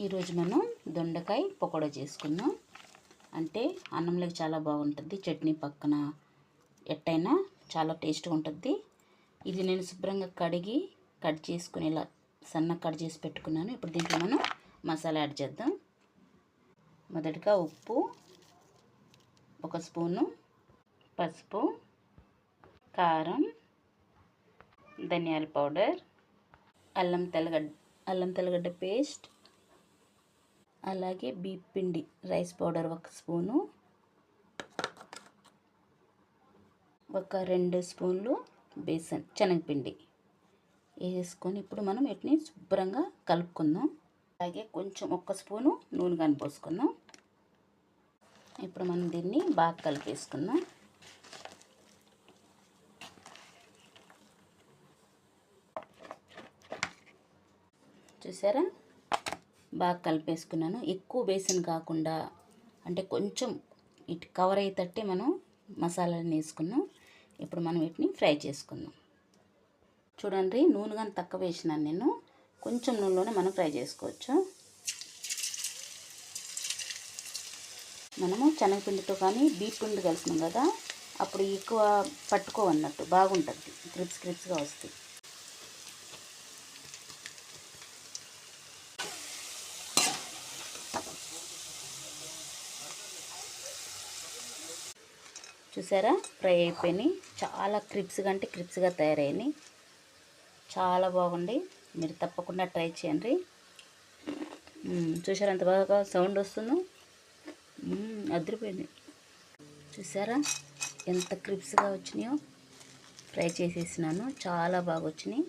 ఈరోజు మనం దొండకాయ పకోడా చేసుకుందాం. అంటే అన్నంలోకి చాలా బాగుంటుంది, చట్నీ పక్కన ఎట్టయినా చాలా టేస్ట్గా ఉంటుంది. ఇది నేను శుభ్రంగా కడిగి కట్ చేసుకుని ఇలా సన్నగా కట్ చేసి పెట్టుకున్నాను. ఇప్పుడు దీంట్లో మనం మసాలా యాడ్ చేద్దాం. మొదటిగా ఉప్పు, 1 స్పూను పసుపు, కారం, ధనియాల పౌడర్, అల్లం తెల్లగడ్డ పేస్ట్, అలాగే బియ్యం పిండి రైస్ పౌడర్ 1 స్పూను, ఒక 2 స్పూన్లు బేసన్ శనగపిండి వేసుకొని ఇప్పుడు మనం వీటిని శుభ్రంగా కలుపుకుందాం. అలాగే కొంచెం 1 స్పూను నూనె కానీ పోసుకుందాం. ఇప్పుడు మనం దీన్ని బాగా కలిపేసుకుందాం. చూసారా, బాగా కలిపేసుకున్నాను. ఎక్కువ బేసన్ కాకుండా అంటే కొంచెం ఇటు కవర్ అయ్యేటట్టే మనం మసాలాలను వేసుకున్నాం. ఇప్పుడు మనం వీటిని ఫ్రై చేసుకుందాం. చూడండి, నూనె కానీ తక్కువ వేసినాను నేను. కొంచెం నూనెలోనే మనం ఫ్రై చేసుకోవచ్చు. మనము శనగపిండితో కానీ బియ్యం పిండి కలిసినాం కదా, అప్పుడు ఎక్కువ పట్టుకోవన్నట్టు బాగుంటుంది, క్రిప్స్గా వస్తాయి. చూసారా, ఫ్రై అయిపోయినాయి. చాలా క్రిప్స్గా తయారైనాయి. చాలా బాగుంది. మీరు తప్పకుండా ట్రై చేయండి. చూసారా ఎంత బాగా సౌండ్ వస్తుందో, అదిరిపోయింది. చూసారా ఎంత క్రిప్స్గా వచ్చినాయో. ఫ్రై చేసేసినాను, చాలా బాగా వచ్చినాయి.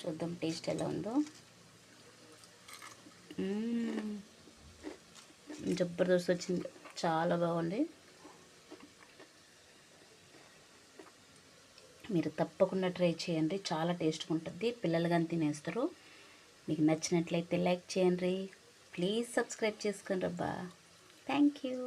చూద్దాం టేస్ట్ ఎలా ఉందో. జబర్దస్త్ వచ్చింది, చాలా బాగుంది. మీరు తప్పకుండా ట్రై చేయండి, చాలా టేస్ట్గా ఉంటుంది. పిల్లలు కానీ తినేస్తారు. మీకు నచ్చినట్లయితే లైక్ చేయండి, ప్లీజ్ సబ్స్క్రైబ్ చేసుకోండి అబ్బా. Thank you.